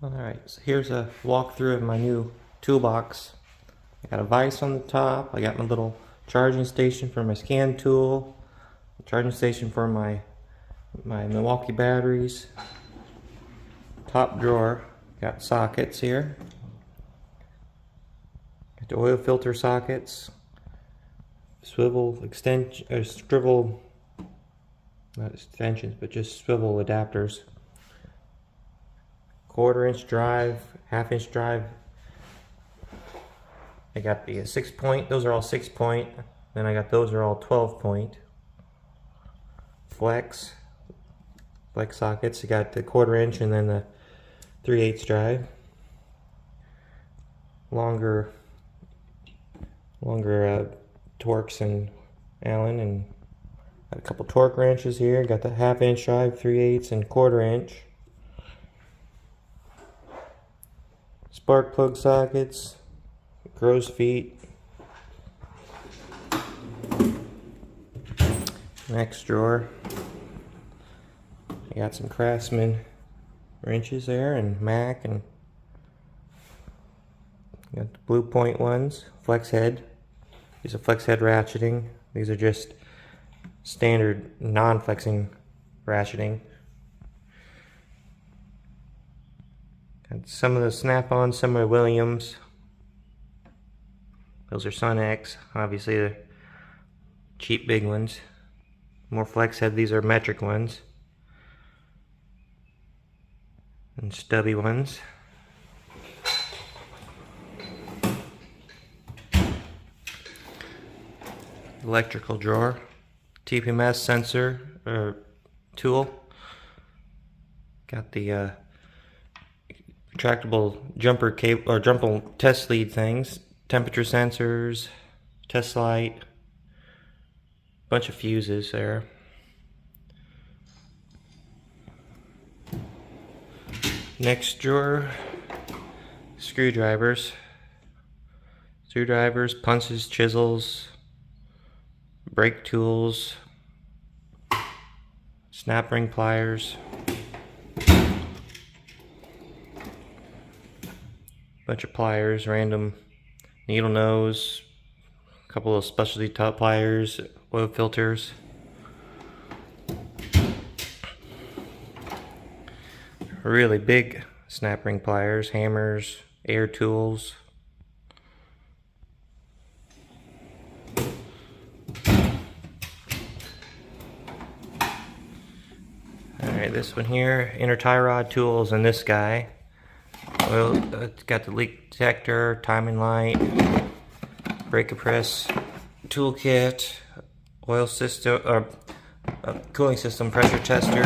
Alright, so here's a walkthrough of my new toolbox. I got a vise on the top, I got my little charging station for my scan tool, charging station for my Milwaukee batteries. Top drawer, got sockets here. Got the oil filter sockets, swivel extension, or swivel, not extensions, but just swivel adapters. 1/4 inch drive, 1/2 inch drive. I got the 6-point, those are all 6-point. Then I got those are all 12-point. Flex sockets. I got the 1/4 inch and then the 3/8 drive. Longer Torx and Allen, and got a couple torque wrenches here. Got the 1/2 inch drive, 3/8 and 1/4 inch. Spark plug sockets, crow's feet. Next drawer, I got some Craftsman wrenches there, and Mac, and got the blue point ones, flex head. These are flex head ratcheting. These are just standard non-flexing ratcheting. Got some of the snap-ons, some of the Williams. Those are Sun X, obviously the cheap big ones. More flex head, these are metric ones. And stubby ones. Electrical drawer. TPMS sensor or tool. Got the retractable jumper cable or jumper test lead things, temperature sensors, test light, bunch of fuses there. Next drawer, screwdrivers, punches, chisels, brake tools, snap ring pliers. Bunch of pliers, random needle nose, a couple of specialty top pliers, oil filters. Really big snap ring pliers, hammers, air tools. Alright, this one here, inner tie rod tools, and this guy. Well, it's got the leak detector, timing light, brake press, toolkit, oil system, or cooling system, pressure tester,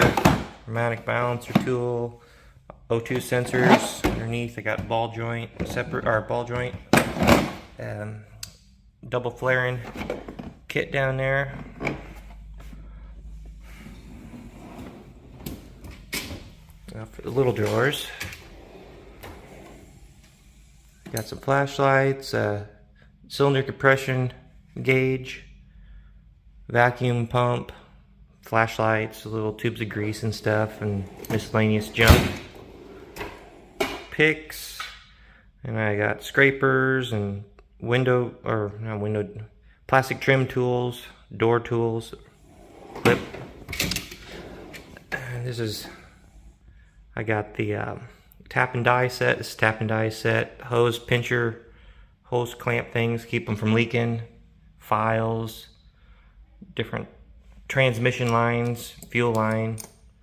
pneumatic balancer tool, O2 sensors. Underneath, I got ball joint, double flaring kit down there. Now for the little drawers. Got some flashlights, cylinder compression gauge, vacuum pump, flashlights, little tubes of grease and stuff, and miscellaneous junk. Picks, and I got scrapers and plastic trim tools, door tools, clip. And I got the tap and die set. This is tap and die set. Hose pincher, hose clamp things, keep them from leaking. Files, different transmission lines, fuel line,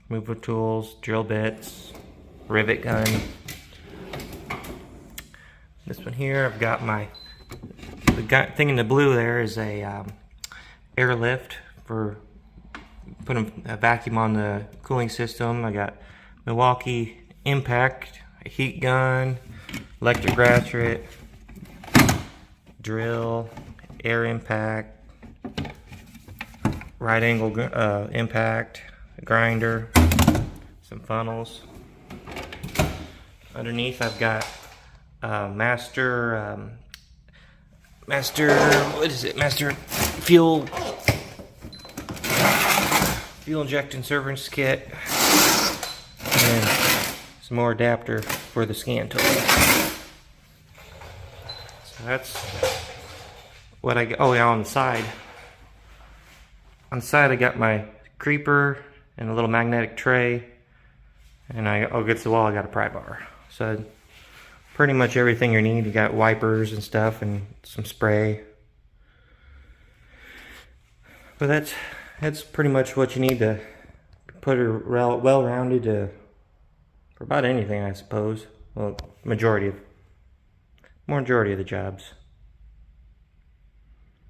mover tools, drill bits, rivet gun. This one here, I've got the thing in the blue there is a airlift for putting a vacuum on the cooling system. I got Milwaukee impact, a heat gun, electric ratchet, drill, air impact, right angle impact, a grinder, some funnels. Underneath I've got Master fuel injection service kit, and some more adapter for the scan tool. So that's what I got. Oh yeah, on the side I got my creeper and a little magnetic tray, and against the wall I got a pry bar. So pretty much everything you need. You got wipers and stuff and some spray. But that's pretty much what you need to put her well-rounded for about anything, I suppose. Well, majority of the jobs.